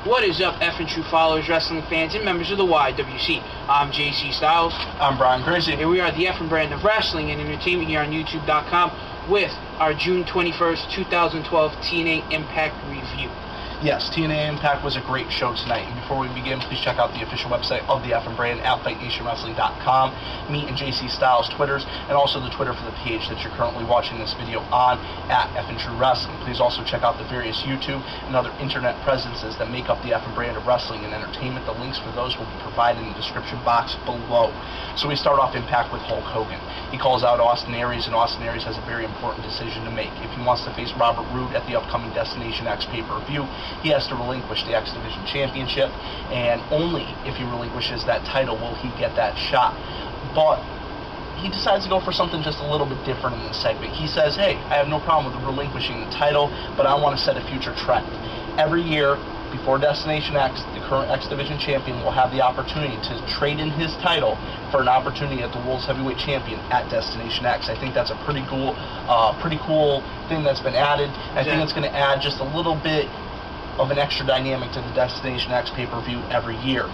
What is up, F and true followers, wrestling fans, and members of the YWC? I'm JC Styles. I'm Brian Crazy. And we are the F and brand of wrestling and entertainment here on YouTube.com with our June 21st, 2012 TNA Impact review. Yes, TNA Impact was a great show tonight. And before we begin, please check out the official website of the F and brand at FightNationWrestling.com. Me and JC Styles Twitters, and also the Twitter for the page that you're currently watching this video on at F and True Wrestling. Please also check out the various YouTube and other internet presences that make up the F and brand of wrestling and entertainment. The links for those will be provided in the description box below. So we start off Impact with Hulk Hogan. He calls out Austin Aries, and Austin Aries has a very important decision to make. If he wants to face Robert Roode at the upcoming Destination X pay-per-view, he has to relinquish the X Division Championship, and only if he relinquishes that title will he get that shot. But he decides to go for something just a little bit different in this segment. He says, hey, I have no problem with relinquishing the title, but I want to set a future trend. Every year, before Destination X, the current X Division champion will have the opportunity to trade in his title for an opportunity at the World's Heavyweight Champion at Destination X. I think that's a pretty cool thing that's been added. I think it's going to add just a little bit of an extra dynamic to the Destination X pay-per-view every year.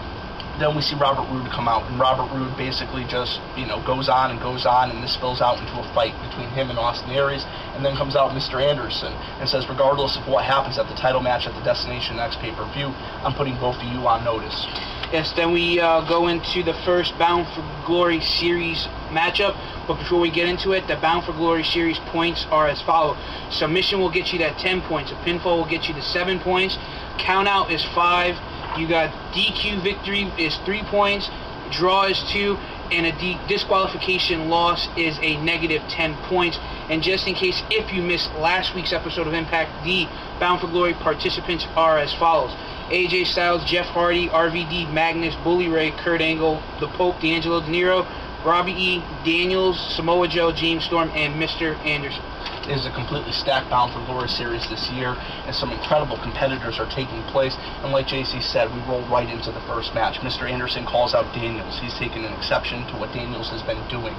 Then we see Robert Roode come out, and Robert Roode basically just, goes on, and this spills out into a fight between him and Austin Aries, and then comes out Mr. Anderson and says, regardless of what happens at the title match at the Destination X pay-per-view, I'm putting both of you on notice. Yes, then we go into the first Bound for Glory Series matchup. But before we get into it, the Bound for Glory Series points are as follows. Submission will get you that 10 points. A pinfall will get you the 7 points. Countout is 5. You got DQ victory is 3 points. Draw is 2. And a disqualification loss is a negative 10 points. And just in case, if you missed last week's episode of Impact, the Bound for Glory participants are as follows. AJ Styles, Jeff Hardy, RVD, Magnus, Bully Ray, Kurt Angle, The Pope, D'Angelo De Niro, Robbie E., Daniels, Samoa Joe, James Storm, and Mr. Anderson. It is a completely stacked Bound for Glory series this year, and some incredible competitors are taking place. And like JC said, we roll right into the first match. Mr. Anderson calls out Daniels. He's taken an exception to what Daniels has been doing,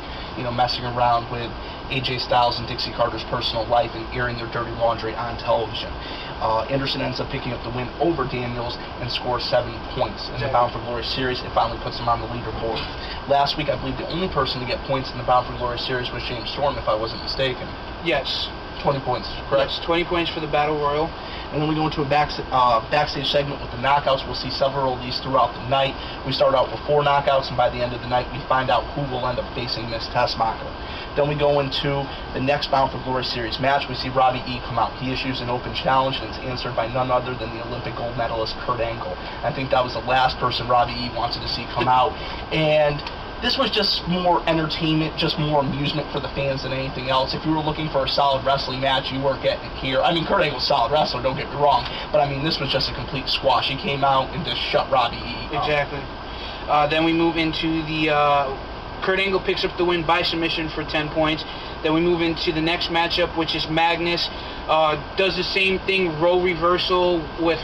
messing around with AJ Styles and Dixie Carter's personal life and airing their dirty laundry on television. Anderson ends up picking up the win over Daniels and scores 7 points. In the Bound for Glory series, it finally puts him on the leaderboard. Last week, I believe the only person to get points in the Bound for Glory series was James Storm, if I wasn't mistaken. Yes. 20 points, correct? Yes, 20 points for the Battle Royal. And then we go into a backstage segment with the knockouts. We'll see several of these throughout the night. We start out with 4 knockouts, and by the end of the night, we find out who will end up facing Miss Tessmacher. Then we go into the next Bound for Glory series match. We see Robbie E. come out. He issues an open challenge, and it's answered by none other than the Olympic gold medalist Kurt Angle. I think that was the last person Robbie E. wanted to see come out. And this was just more entertainment, just more amusement for the fans than anything else. If you were looking for a solid wrestling match, you weren't getting it here. I mean, Kurt Angle's a solid wrestler, don't get me wrong, but this was just a complete squash. He came out and just shut Robbie E. up. Exactly. Then we move into the Kurt Angle picks up the win by submission for 10 points. Then we move into the next matchup, which is Magnus. Does the same thing, role reversal with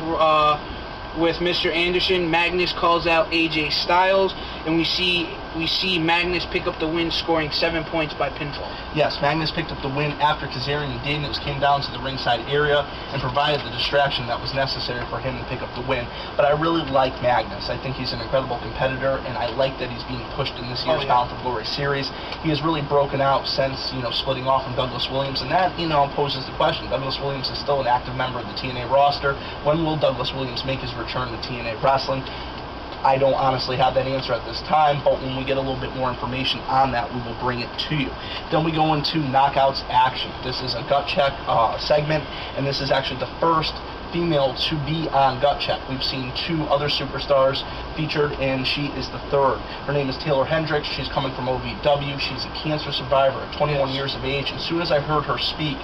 Mr. Anderson. Magnus calls out AJ Styles, and we see Magnus pick up the win, scoring 7 points by pinfall. Yes, Magnus picked up the win after Kazarian and Daniels came down to the ringside area and provided the distraction that was necessary for him to pick up the win. But I really like Magnus. I think he's an incredible competitor, and I like that he's being pushed in this year's Bound for Glory series. He has really broken out since, splitting off from Douglas Williams, and that, poses the question. Douglas Williams is still an active member of the TNA roster. When will Douglas Williams make his return to TNA Wrestling? I don't honestly have that answer at this time, but when we get a little bit more information on that, we will bring it to you. Then we go into Knockouts Action. This is a gut check segment, and this is actually the first female to be on Gut Check. We've seen 2 other superstars featured, and she is the third. Her name is Taeler Hendrix. She's coming from OVW. She's a cancer survivor at 21 years of age. As soon as I heard her speak,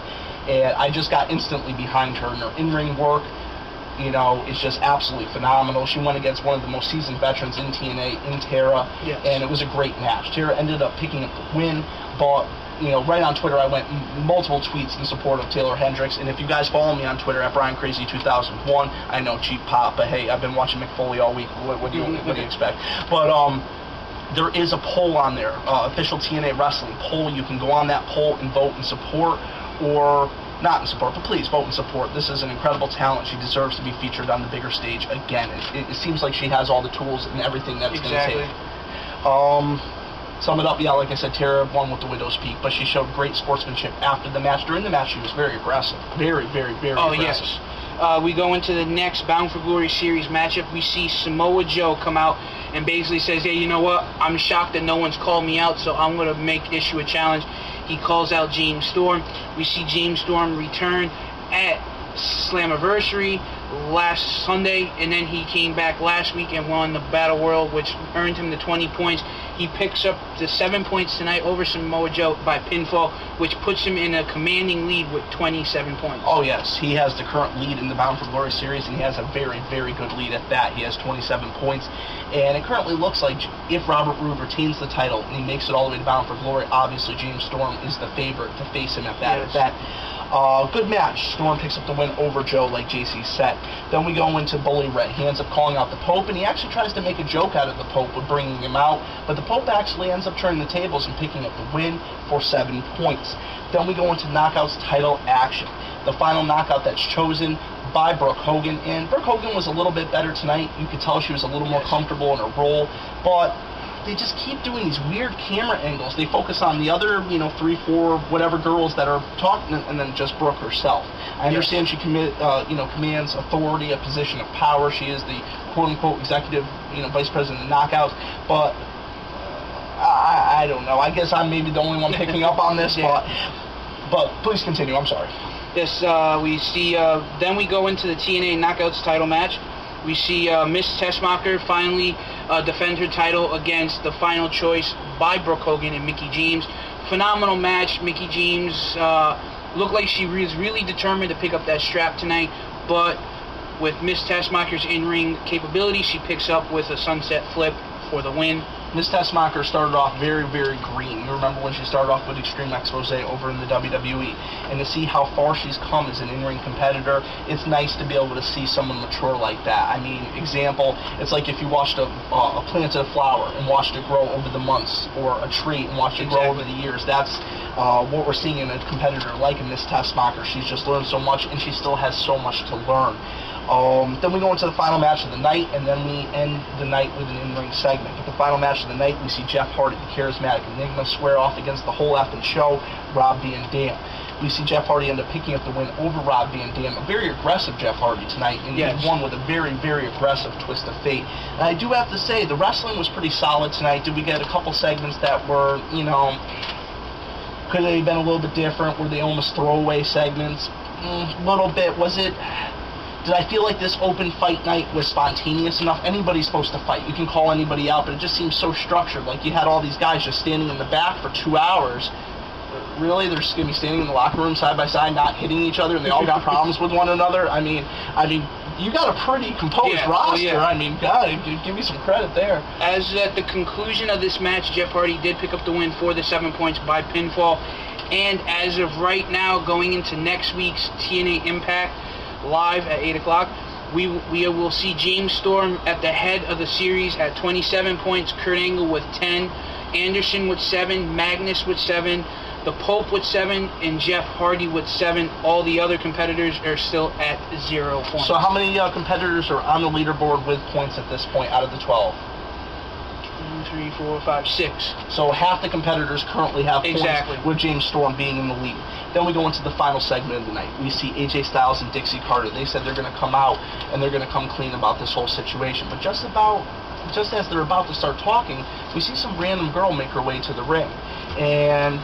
and I just got instantly behind her, and her in-ring work, it's just absolutely phenomenal. She went against one of the most seasoned veterans in TNA, in Tara, and it was a great match. Tara ended up picking up the win, but right on Twitter, I went multiple tweets in support of Taeler Hendrix, and if you guys follow me on Twitter at BrianCrazy2001, I know, cheap pop, but hey, I've been watching Mick Foley all week. What do you expect? But there is a poll on there, official TNA Wrestling poll. You can go on that poll and vote and support or not in support, but please vote in support. This is an incredible talent. She deserves to be featured on the bigger stage again. It seems like she has all the tools and everything that it's going to take. Sum it up, yeah, like I said, Tara won with the Widow's Peak, but she showed great sportsmanship after the match. During the match, she was very aggressive. Very, very, very aggressive. Yes. We go into the next Bound for Glory series matchup. We see Samoa Joe come out and basically says, hey, you know what? I'm shocked that no one's called me out, so I'm going to issue a challenge. He calls out James Storm. We see James Storm return at Slammiversary last Sunday, and then he came back last week and won the Battle Royal, which earned him the 20 points. He picks up the 7 points tonight over Samoa Joe by pinfall, which puts him in a commanding lead with 27 points. Oh, yes. He has the current lead in the Bound for Glory series, and he has a very, very good lead at that. He has 27 points, and it currently looks like if Robert Roode retains the title and he makes it all the way to Bound for Glory, obviously James Storm is the favorite to face him at that. Yes. Good match. Storm picks up the win over Joe, like JC said. Then we go into Bully Ray. He ends up calling out the Pope, and he actually tries to make a joke out of the Pope with bringing him out, but the Pope actually ends up turning the tables and picking up the win for 7 points. Then we go into Knockouts title action. The final knockout that's chosen by Brooke Hogan, and Brooke Hogan was a little bit better tonight. You could tell she was a little more comfortable in her role, but they just keep doing these weird camera angles. They focus on the other, 3, 4, whatever girls that are talking, and then just Brooke herself. I understand she commands authority, a position of power. She is the quote-unquote executive, vice president of Knockouts, but I don't know. I guess I'm maybe the only one picking up on this, but please continue. I'm sorry. Yes, we see, then we go into the TNA Knockouts title match. We see Miss Tessmacher finally defend her title against the final choice by Brooke Hogan and Mickie James. Phenomenal match. Mickie James looked like she was really determined to pick up that strap tonight, but with Miss Tessmacher's in-ring capability, she picks up with a sunset flip for the win. Miss Tessmacher started off very, very green. You remember when she started off with Extreme Expose over in the WWE. And to see how far she's come as an in-ring competitor, it's nice to be able to see someone mature like that. I mean, example, it's like if you watched a planted a flower and watched it grow over the months, or a tree and watched it grow over the years. That's what we're seeing in a competitor like a Miss Tessmacher. She's just learned so much, and she still has so much to learn. Then we go into the final match of the night, and then we end the night with an in-ring segment. At the final match of the night, we see Jeff Hardy, the charismatic Enigma, square off against the whole effing show, Rob Van Dam. We see Jeff Hardy end up picking up the win over Rob Van Dam. A very aggressive Jeff Hardy tonight, and he won with a very, very aggressive twist of fate. And I do have to say, the wrestling was pretty solid tonight. Did we get a couple segments that were, could they have been a little bit different? Were they almost throwaway segments? A little bit. Did I feel like this open fight night was spontaneous enough? Anybody's supposed to fight. You can call anybody out, but it just seems so structured. Like you had all these guys just standing in the back for 2 hours. Really? They're just going to be standing in the locker room side by side, not hitting each other, and they all got problems with one another? I mean, you got a pretty composed roster. I mean, God, give me some credit there. As at the conclusion of this match, Jeff Hardy did pick up the win for the 7 points by pinfall. And as of right now, going into next week's TNA Impact Live at 8 o'clock, we will see James Storm at the head of the series at 27 points, Kurt Angle with 10, Anderson with 7, Magnus with 7, the Pope with 7, and Jeff Hardy with 7. All the other competitors are still at 0 points. So how many competitors are on the leaderboard with points at this point out of the 12? 3, 4, 5, 6. So half the competitors currently have points, with James Storm being in the lead. Then we go into the final segment of the night. We see AJ Styles and Dixie Carter. They said they're going to come out and they're going to come clean about this whole situation. But just as they're about to start talking, we see some random girl make her way to the ring. And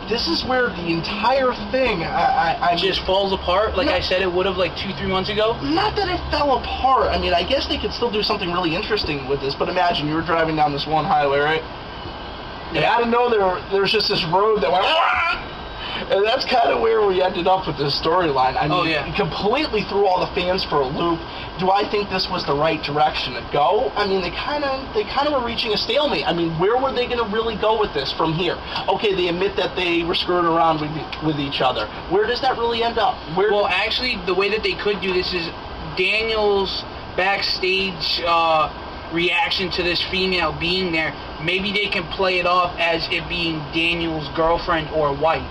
this is where the entire thing just falls apart, like I said it would have like 2-3 months ago. Not that it fell apart. I mean, I guess they could still do something really interesting with this, but imagine you were driving down this one highway, right? And out of nowhere, there's just this road that went, and that's kind of where we ended up with this storyline. I mean, it completely threw all the fans for a loop. Do I think this was the right direction to go? I mean, they kind of were reaching a stalemate. I mean, where were they going to really go with this from here? Okay, they admit that they were screwing around with each other. Where does that really end up? Well, actually, the way that they could do this is Daniel's backstage reaction to this female being there. Maybe they can play it off as it being Daniel's girlfriend or wife.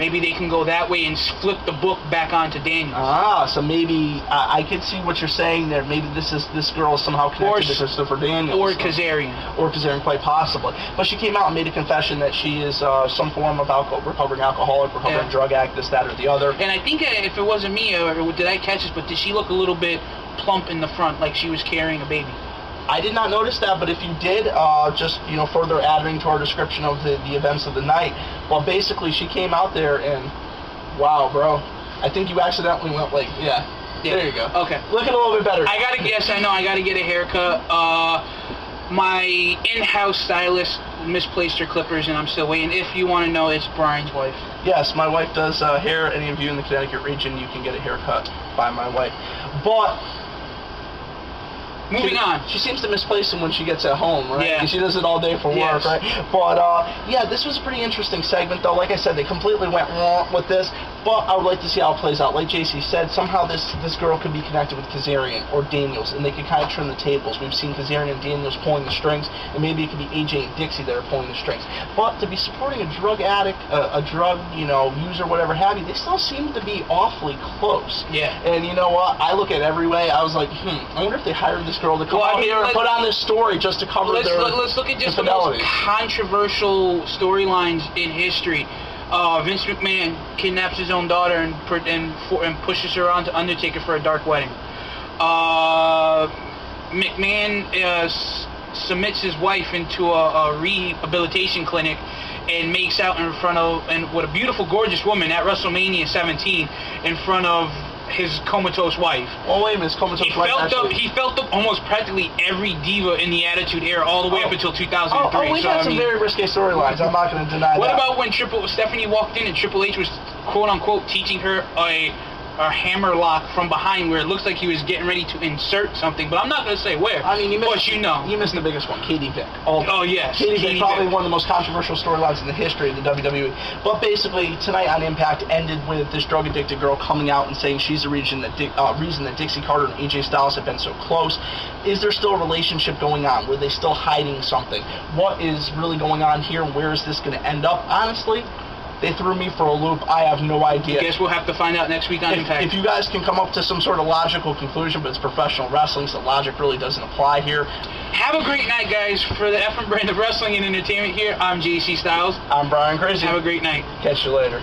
Maybe they can go that way and flip the book back onto Daniels. So maybe I could see what you're saying there. Maybe this girl is somehow connected to Christopher Daniels. Or Kazarian. Or Kazarian, quite possibly. But she came out and made a confession that she is some form of recovering alcoholic, recovering drug addict, this, that, or the other. And I think if it wasn't me, or did I catch this, but did she look a little bit plump in the front, like she was carrying a baby? I did not notice that, but if you did, just, further adding to our description of the events of the night, well, basically she came out there and, wow, bro, I think you accidentally went like, there you go. Okay. Looking a little bit better. I gotta guess, I know, I gotta get a haircut. My in-house stylist misplaced her clippers, and I'm still waiting. If you want to know, it's Brian's wife. Yes, my wife does hair. Any of you in the Connecticut region, you can get a haircut by my wife. But moving on. She seems to misplace them when she gets at home, right? Yeah. She does it all day for work, right? But, this was a pretty interesting segment, though. Like I said, they completely went wrong with this, but I would like to see how it plays out. Like JC said, somehow this girl could be connected with Kazarian or Daniels, and they could kind of turn the tables. We've seen Kazarian and Daniels pulling the strings, and maybe it could be AJ and Dixie that are pulling the strings. But to be supporting a drug addict, a drug, user, whatever have you, they still seem to be awfully close. Yeah. And you know what? I look at every way. I was like, I wonder if they hired this girl to come out here and put on this story just to cover let's look at just the most controversial storylines in history. Vince McMahon kidnaps his own daughter and pushes her on to Undertaker for a dark wedding. McMahon submits his wife into a rehabilitation clinic and makes out in front of, and what a beautiful, gorgeous woman at WrestleMania 17 in front of his comatose wife. Oh, wait a minute, his comatose wife He felt up almost practically every diva in the Attitude Era all the way up until 2003. We've had some very risque storylines. I'm not going to deny that. What about when Stephanie walked in and Triple H was quote-unquote teaching her a hammer lock from behind where it looks like he was getting ready to insert something, but I'm not going to say where. I mean, you missed the biggest one, Katie Vick. Yes. Katie Vick, probably one of the most controversial storylines in the history of the WWE. But basically, tonight on Impact ended with this drug-addicted girl coming out and saying she's the reason that Dixie Carter and AJ Styles have been so close. Is there still a relationship going on? Were they still hiding something? What is really going on here? Where is this going to end up? Honestly, they threw me for a loop. I have no idea. I guess we'll have to find out next week on Impact. If you guys can come up to some sort of logical conclusion, but it's professional wrestling, so logic really doesn't apply here. Have a great night, guys. For the FM brand of wrestling and entertainment here, I'm JC Styles. I'm Brian Crazy. Have a great night. Catch you later.